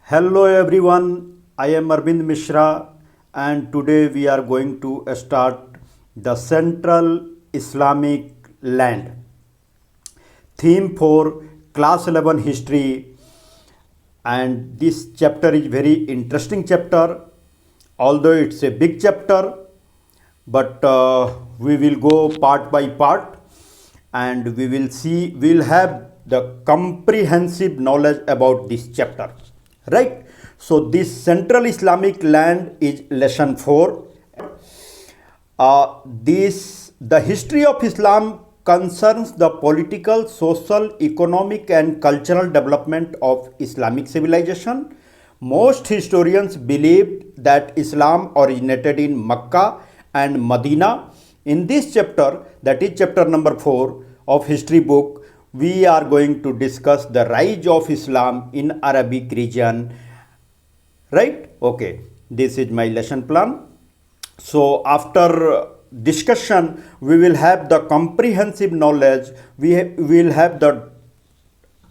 Hello everyone, I am Arvind Mishra and today we are going to start the Central Islamic Land. Theme for class 11 history, and this chapter is very interesting chapter, although it's a big chapter, but we will go part by part and we'll have the comprehensive knowledge about this chapter, right? So this Central Islamic Land is lesson 4. This the history of Islam concerns the political, social, economic, and cultural development of Islamic civilization. Most historians believe that Islam originated in Mecca and Medina. In this chapter, that is chapter number 4 of history book, we are going to discuss the rise of Islam in Arabic region, right? Okay, this is my lesson plan. So after discussion we will have the comprehensive knowledge, will have the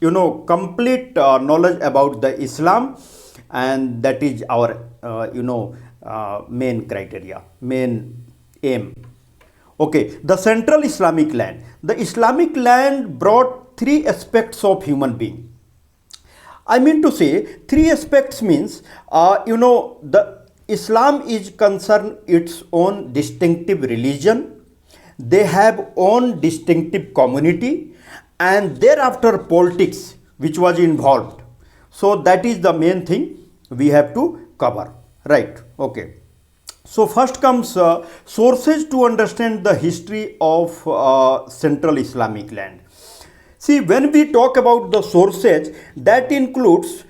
complete knowledge about the Islam, and that is our main criteria, main aim. Okay, the Central Islamic Land. The Islamic land brought three aspects of human being. I mean to say, three aspects means, the Islam is concerned its own distinctive religion. They have own distinctive community, and thereafter politics which was involved. So that is the main thing we have to cover, right? Okay. So first comes sources to understand the history of Central Islamic land. See, when we talk about the sources, that includes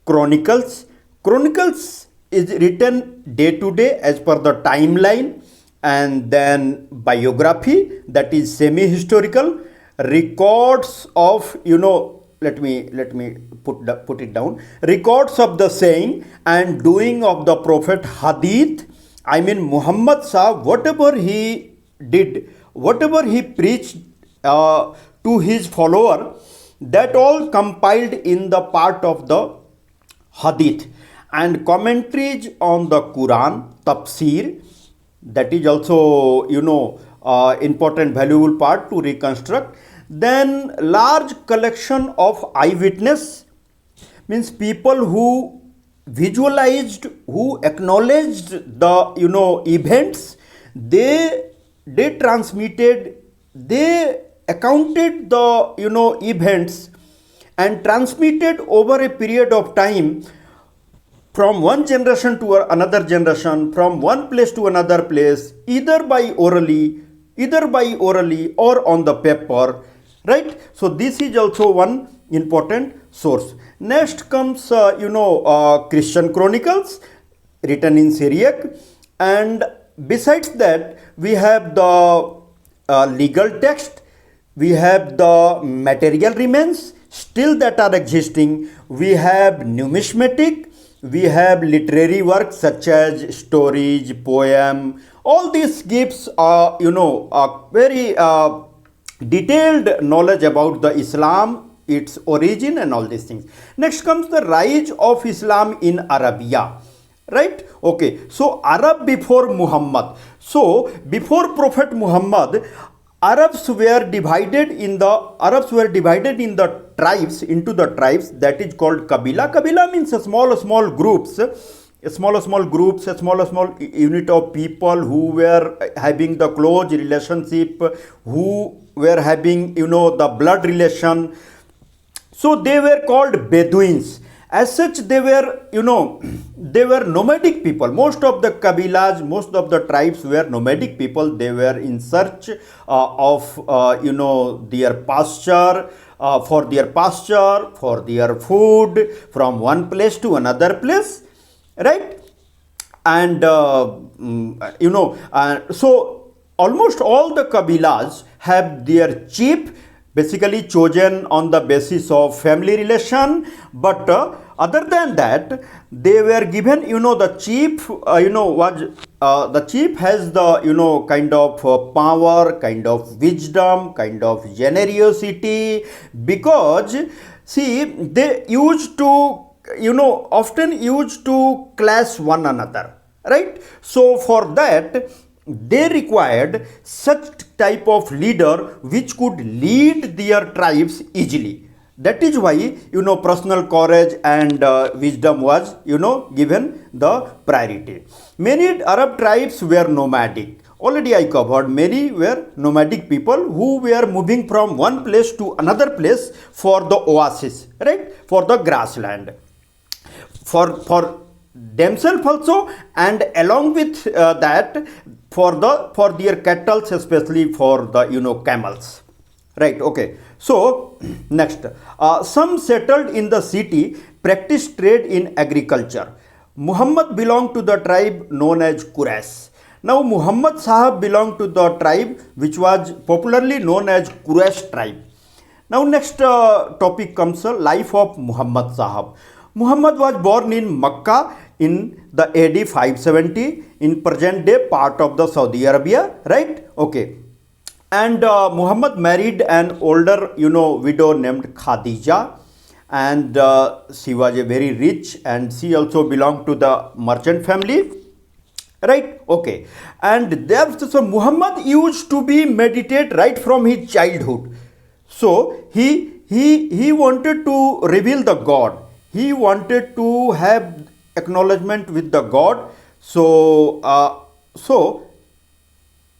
chronicles. Chronicles is written day to day as per the timeline, and then biography, that is semi-historical, records of let me put it down, records of the saying and doing of the Prophet, hadith. I mean Muhammad Sah, whatever he did, whatever he preached to his follower, that all compiled in the part of the hadith, and commentaries on the Quran, tafsir, that is also important valuable part to reconstruct. Then large collection of eyewitness, means people who visualized, who acknowledged the events. They transmitted, they accounted the events and transmitted over a period of time from one generation to another generation, from one place to another place, either by orally or on the paper, right? So this is also one important source. Next comes Christian chronicles written in Syriac, and besides that we have the legal text, we have the material remains still that are existing, we have numismatic, we have literary works such as stories, poem. All this gives a very detailed knowledge about the Islam, its origin, and all these things. Next comes the rise of Islam in Arabia, right? Okay, so Arab before Muhammad. So before Prophet Muhammad, Arabs were divided in the tribes, into the tribes, that is called Kabila. Kabila means a small groups, a small unit of people who were having the close relationship, who were having the blood relation. So they were called Bedouins. As such, they were nomadic people. Most of the Kabilas, most of the tribes were nomadic people. They were in search of their pasture, for their food, from one place to another place, right? And so almost all the Kabilas have their chief, basically chosen on the basis of family relation, but other than that they were given, the chief the chief has the kind of power, kind of wisdom, kind of generosity, because see, they used to often used to clash one another, right? So for that they required such type of leader which could lead their tribes easily. That is why personal courage and wisdom was given the priority. Many Arab tribes were nomadic. Already I covered, many were nomadic people who were moving from one place to another place for the oasis, right, for the grassland, for themselves also, and along with that for their cattle, especially for the camels, right. Okay, so next, some settled in the city, practiced trade in agriculture. Muhammad belonged to the tribe known as Quraysh. Now Muhammad Sahab belonged to the tribe which was popularly known as Quraysh tribe. Now next topic comes life of Muhammad Sahab. Muhammad was born in Makkah in the AD 570 in present day part of the Saudi Arabia, right? Okay. And Muhammad married an older widow named Khadija, and she was a very rich, and she also belonged to the merchant family, right. Okay. And there, so Muhammad used to be meditate right from his childhood. So he wanted to reveal the God. He wanted to have acknowledgement with the God. So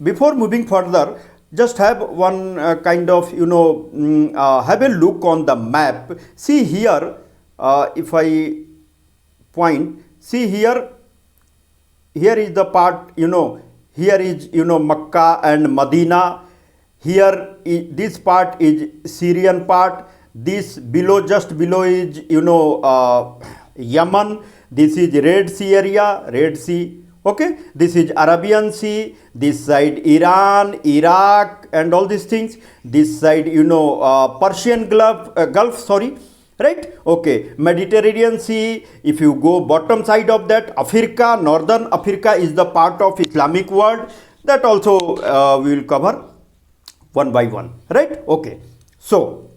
before moving further, just have one kind of have a look on the map. See here, if I point, see here, here is the part, here is Makkah and Medina. Here this part is Syrian part. This below, just below is Yemen. This is Red Sea area, Red Sea. Okay, this is Arabian Sea. This side Iran, Iraq, and all these things. This side Persian Gulf, sorry, right. Okay, Mediterranean Sea. If you go bottom side of that, Africa, northern Africa is the part of Islamic world. That also we will cover one by one, right. Okay, so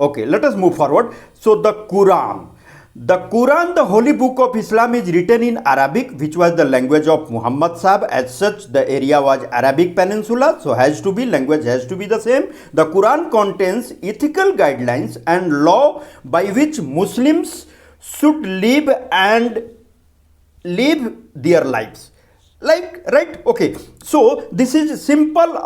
okay, let us move forward. So the Quran, the holy book of Islam, is written in Arabic, which was the language of Muhammad Sahib. As such, the area was Arabic Peninsula, so language has to be the same. The Quran contains ethical guidelines and law by which Muslims should live their lives. Like, right. Okay, so this is simple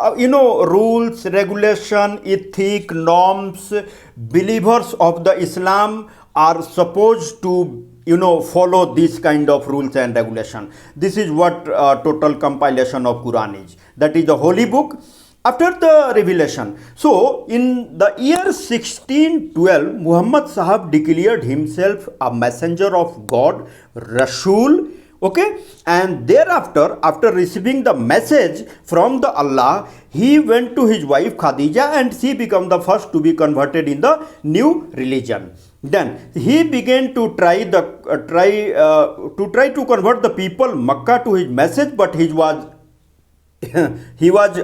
rules, regulation, ethic, norms. Believers of the Islam are supposed to follow this kind of rules and regulation. This is what total compilation of Quran is. That is the holy book after the revelation. So in the year 1612, Muhammad Sahab declared himself a messenger of God, Rasul. Okay, and thereafter, after receiving the message from the Allah, he went to his wife Khadija, and she became the first to be converted in the new religion. Then he began to try to convert the people Makkah to his message, but he was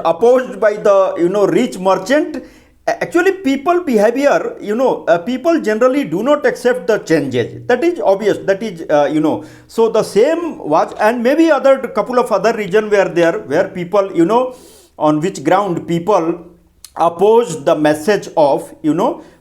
opposed by the rich merchant. Actually, people behavior, people generally do not accept the changes. That is obvious. That is, so the same was, and maybe couple of other regions were there where people, on which ground people opposed the message of,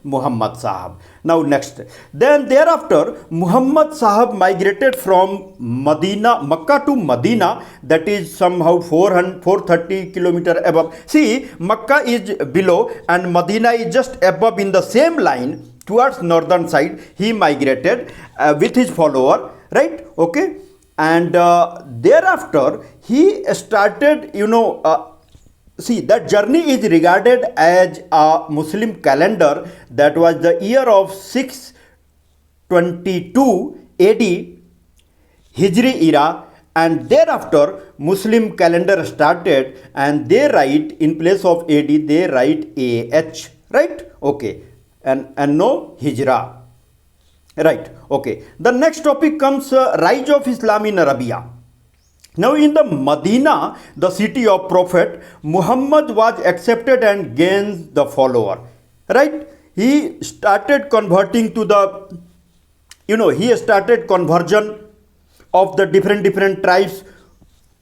Muhammad Sahab. Now next, then thereafter, Muhammad Sahab migrated from Makkah to Medina, that is somehow 430 kilometer above. See, Makkah is below and Medina is just above in the same line towards northern side. He migrated with his follower, right? Okay, and thereafter he started, see, that journey is regarded as a Muslim calendar. That was the year of 622 AD Hijri era, and thereafter Muslim calendar started, and they write in place of AD, they write AH, right? Okay, and no Hijra, right? Okay, the next topic comes rise of Islam in Arabia. Now in the Medina, the city of Prophet, Muhammad was accepted and gained the follower, right? He started converting to the he started conversion of the different tribes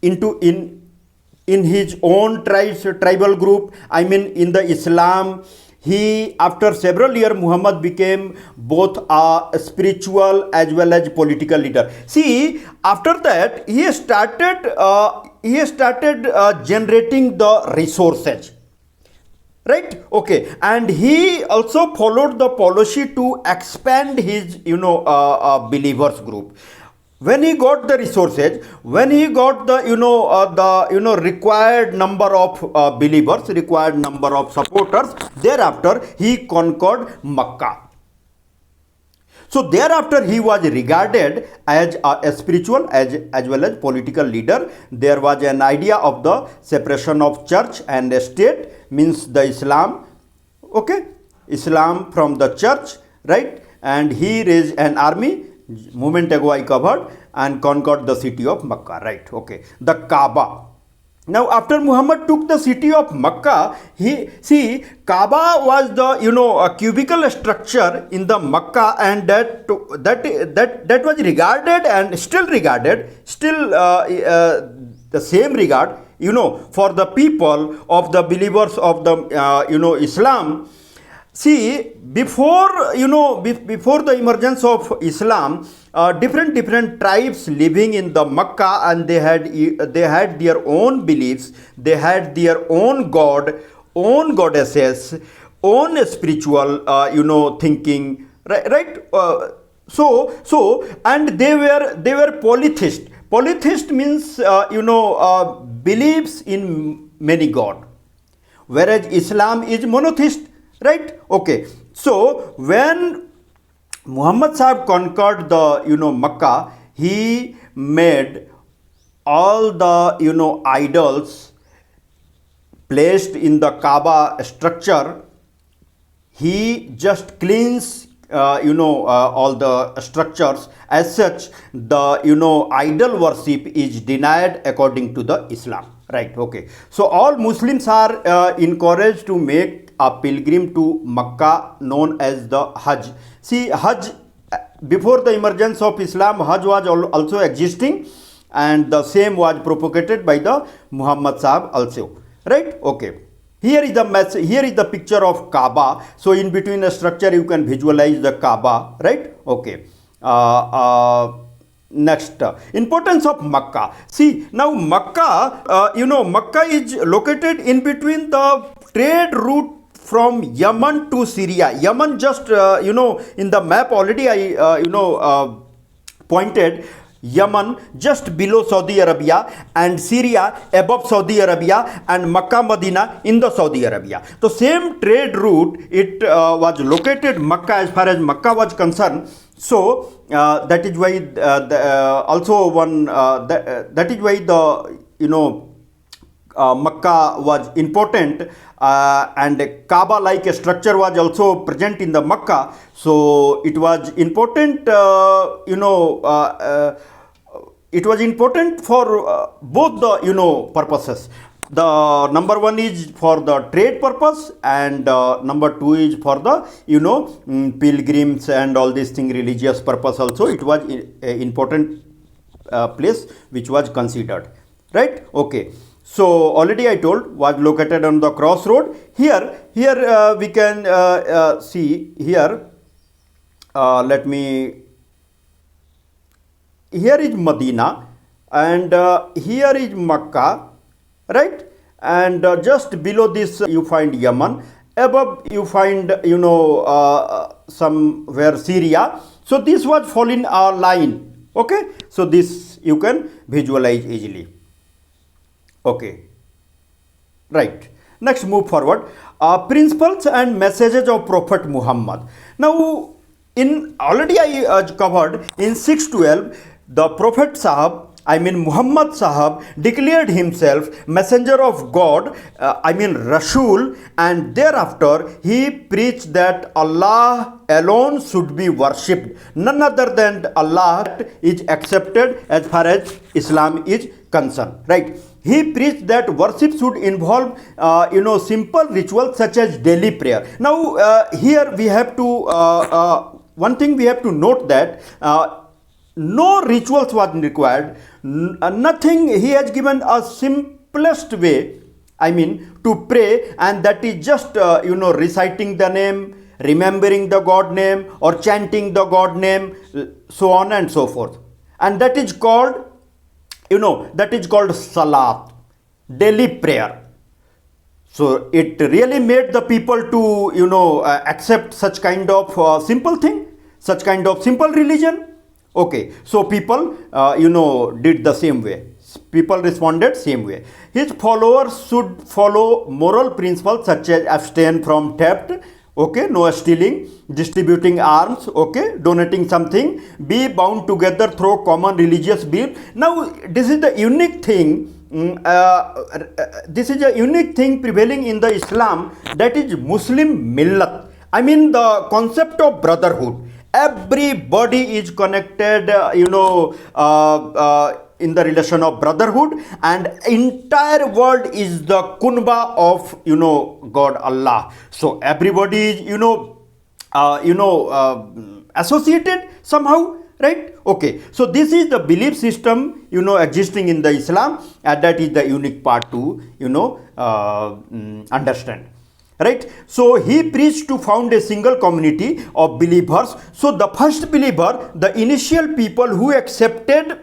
into in his own tribal group. I mean, in the Islam, he, after several years, Muhammad became both a spiritual as well as political leader. See, after that, he started generating the resources, right? Okay, and he also followed the policy to expand his believers group. When he got the resources, when he got the required number of believers, required number of supporters, thereafter he conquered Makkah. So thereafter he was regarded as a spiritual as well as political leader. There was an idea of the separation of church and state, means the Islam, okay, Islam from the church, right? And he raised an army, moment ago I covered, and conquered the city of Makkah, right? Okay, the Kaaba. Now, after Muhammad took the city of Makkah, Kaaba was the a cubical structure in the Makkah, and that was regarded and still regarded, the same regard, for the people of the believers of the Islam. See, before the emergence of Islam, different tribes living in the Makkah, and they had their own beliefs, they had their own god, own goddesses, own spiritual thinking, right? And they were polytheist. Polytheist means beliefs in many god, whereas Islam is monotheist, right? Okay, so when Muhammad Sahib conquered the Makkah, he made all the idols placed in the Kaaba structure. He just cleans all the structures. As such, the idol worship is denied according to the Islam, right? Okay, so all Muslims are encouraged to make a pilgrim to Makkah, known as the Hajj. See, Hajj, before the emergence of Islam, Hajj was also existing, and the same was propagated by the Muhammad Sahib also, right? Okay, here is the picture of Kaaba. So in between the structure you can visualize the Kaaba, right? Okay, next, importance of Makkah. See, now Makkah, Makkah is located in between the trade route from Yemen to Syria. Yemen, just in the map already I pointed. Yemen just below Saudi Arabia, and Syria above Saudi Arabia, and Makkah, Medina in the Saudi Arabia. So same trade route, it was located Makkah, as far as Makkah was concerned. So that is why that is why the Makkah was important, and Kaaba like structure was also present in the Makkah. So it was important, it was important for both the purposes. The number one is for the trade purpose, and number two is for the pilgrims and all these things, religious purpose also. It was a important place which was considered, right? Okay, so already I told, was located on the crossroad. Here we can see here. Let me. Here is Medina, and here is Makkah, right? And just below this you find Yemen. Above you find somewhere Syria. So this was falling a line. Okay, so this you can visualize easily. Okay, right. Next, move forward. Principles and messages of Prophet Muhammad. Now, in already I covered in 612, the Prophet Sahab, I mean Muhammad Sahab, declared himself messenger of God, I mean Rasul, and thereafter he preached that Allah alone should be worshipped. None other than Allah is accepted as far as Islam is concerned, right? He preached that worship should involve simple rituals such as daily prayer. Now here we have to one thing we have to note that no rituals was required, nothing. He has given a simplest way, I mean, to pray, and that is just reciting the name, remembering the God name, or chanting the God name, so on and so forth. And that is called, salat, daily prayer. So it really made the people to accept such kind of simple thing, such kind of simple religion. Okay, so people did the same way. People responded same way. His followers should follow moral principles such as abstain from theft, okay, no stealing, distributing arms, okay, donating something, be bound together through common religious belief. Now this is the unique thing. This is a unique thing prevailing in the Islam, that is Muslim millat. I mean the concept of brotherhood. Everybody is connected, in the relation of brotherhood, and entire world is the kunba of God Allah. So everybody is associated somehow, right? Okay, so this is the belief system existing in the Islam, and that is the unique part to understand. Right? So he preached to found a single community of believers. So the first believer, the initial people who accepted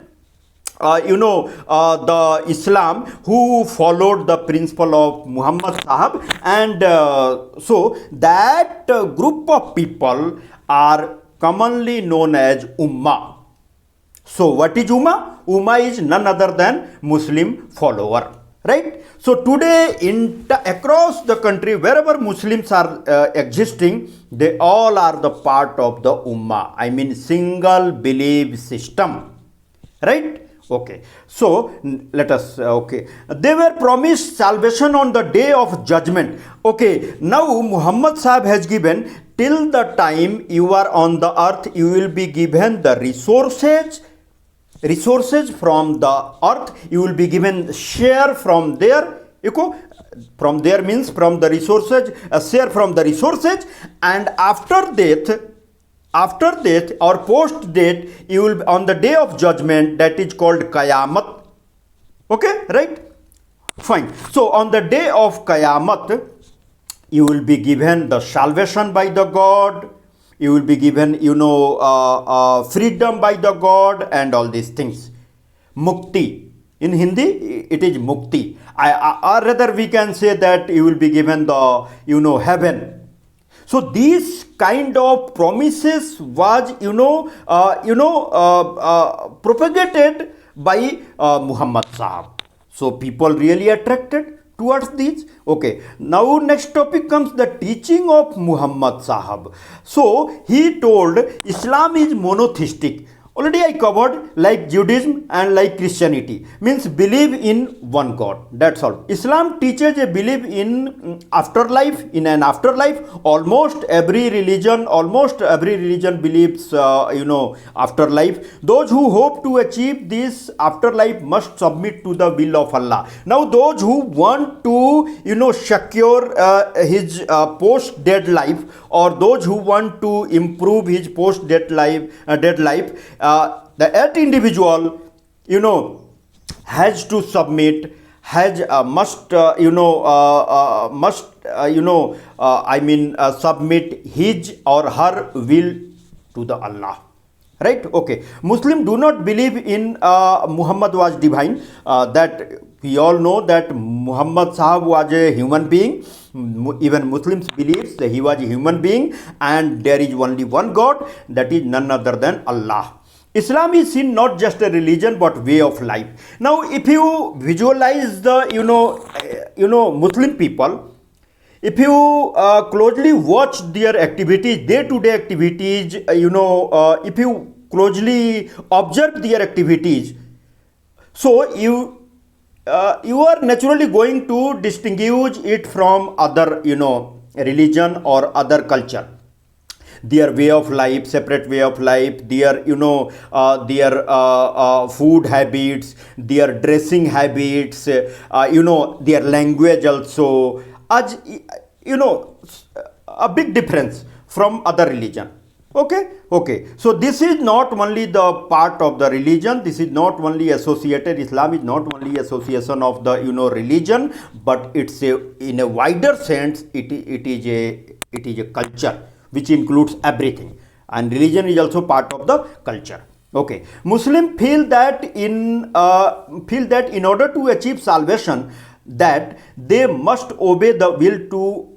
the Islam, who followed the principle of Muhammad Sahab, and so that group of people are commonly known as Ummah. So what is Ummah? Ummah is none other than Muslim follower. Right? So today across the country, wherever Muslims are existing, they all are the part of the Ummah. I mean single belief system. Right? Okay. So let us, okay. They were promised salvation on the day of judgment. Okay. Now Muhammad Sahib has given, till the time you are on the earth, you will be given the resources from the earth. You will be given share from there. From there means from the resources, a share from the resources, and after death or post death, you will be on the day of judgment, that is called Qayamat. Okay, right? Fine. So on the day of Qayamat, you will be given the salvation by the God. You will be given, freedom by the God, and all these things. Mukti. In Hindi, it is Mukti. Or rather, we can say that you will be given the, heaven. So these kind of promises was, propagated by Muhammad Sahab. So people really attracted towards these. Okay, now next topic comes the teaching of Muhammad Sahab. So he told Islam is monotheistic. Already I covered, like Judaism and like Christianity, means believe in one God. That's all. Islam teaches a belief in afterlife, in an afterlife. Almost every religion believes, afterlife. Those who hope to achieve this afterlife must submit to the will of Allah. Now, those who want to, secure his post-dead life, or those who want to improve his post-dead life, that individual, has to submit, submit his or her will to the Allah. Right? Okay. Muslims do not believe in Muhammad was divine. That we all know that Muhammad Sahab was a human being. Even Muslims believe that he was a human being, and there is only one God, that is none other than Allah. Islam is seen not just a religion but way of life. Now, if you visualize the Muslim people, if you closely watch their activities, day-to-day activities, if you closely observe their activities, so you are naturally going to distinguish it from other, religion or other culture. Their way of life, separate way of life, their food habits, their dressing habits, their language also, as a big difference from other religion. Okay. So this is not only the part of the religion. This is not only associated. Islam is not only association of the religion, but it's a in a wider sense. It is a culture which includes everything, and religion is also part of the culture. Okay, Muslim feel that in order to achieve salvation, that they must obey the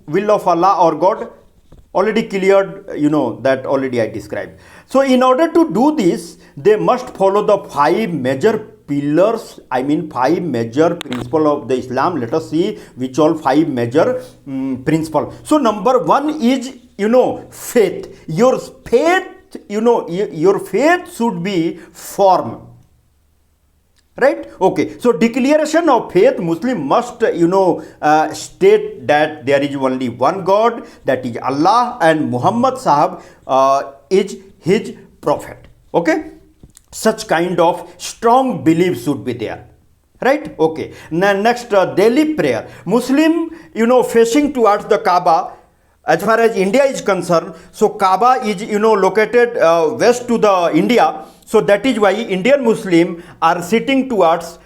will of Allah or God. Already cleared, that already I described. So in order to do this, they must follow the five major pillars, five major principle of the Islam. Let us see which all five major principle. So number one is faith. Your faith should be firm. Right? Okay. So declaration of faith, Muslim must, state that there is only one God, that is Allah, and Muhammad Sahab is his prophet. Okay. Such kind of strong belief should be there. Right? Okay. Now next, daily prayer. Muslim, facing towards the Kaaba. As far as India is concerned, so Kaaba is located west to the India. So that is why Indian Muslim are facing towards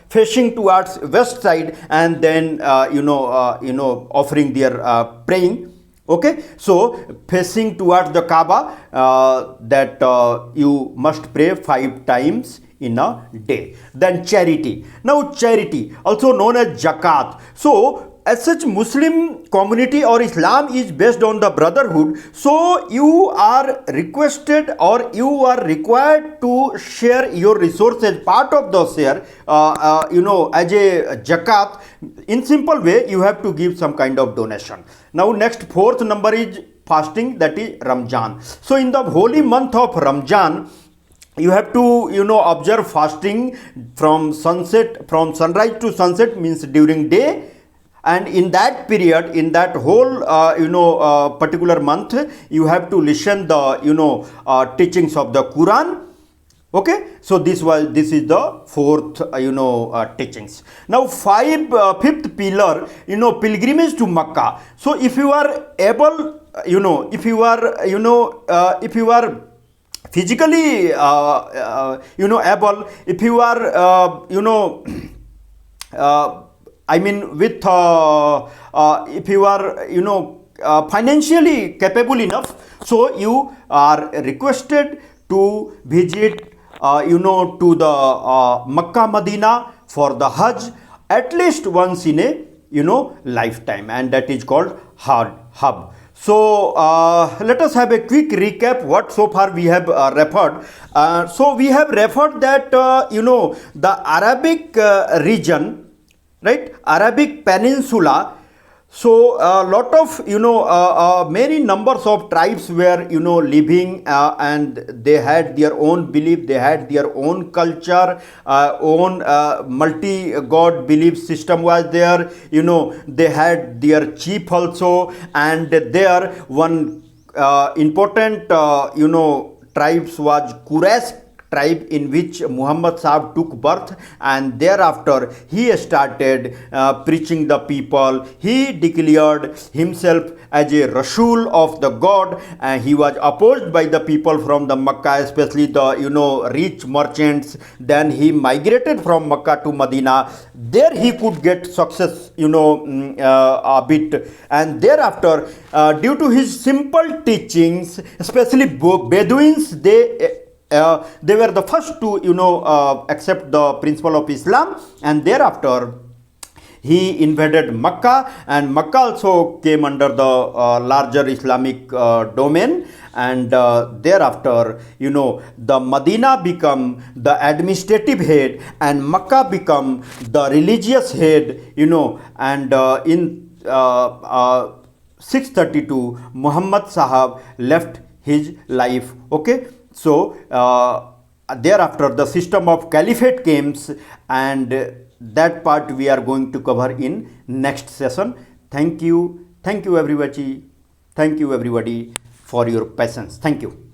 west side, and then offering their praying. Okay, so facing towards the Kaaba, that you must pray 5 times in a day. Then charity. Now charity, also known as zakat. So as such, Muslim community or Islam is based on the brotherhood. So you are requested or you are required to share your resources, part of the share, as a zakat. In simple way, you have to give some kind of donation. Now next, fourth number is fasting, that is Ramzan. So in the holy month of Ramzan, you have to observe fasting from sunrise to sunset, means during day. And in that period, in that whole particular month, you have to listen the teachings of the Quran. Okay, so this is the fourth teachings. Now fifth pillar, pilgrimage to Makkah. So if you are able, if you are physically able, if you are with if you are financially capable enough, so you are requested to visit to the Makkah Medina for the Hajj at least once in a lifetime, and that is called Hajj. So let us have a quick recap what so far we have referred. So we have referred that the Arabic region, right, Arabic Peninsula. So a lot of many numbers of tribes were living, and they had their own belief, they had their own culture, own multi-god belief system was there. They had their chief also, and there one important tribes was Quraysh tribe, in which Muhammad Sahib took birth, and thereafter he started preaching the people. He declared himself as a Rasul of the God, and he was opposed by the people from the Makkah, especially the rich merchants. Then he migrated from Makkah to Medina. There he could get success a bit, and thereafter due to his simple teachings, especially Bedouins, they were the first to accept the principle of Islam, and thereafter he invaded Makkah, and Makkah also came under the larger Islamic domain, and thereafter the Medina become the administrative head, and Makkah become the religious head, and in 632 Muhammad Sahab left his life. Okay, so thereafter the system of caliphate came, and that part we are going to cover in next session. Thank you everybody for your patience. Thank you.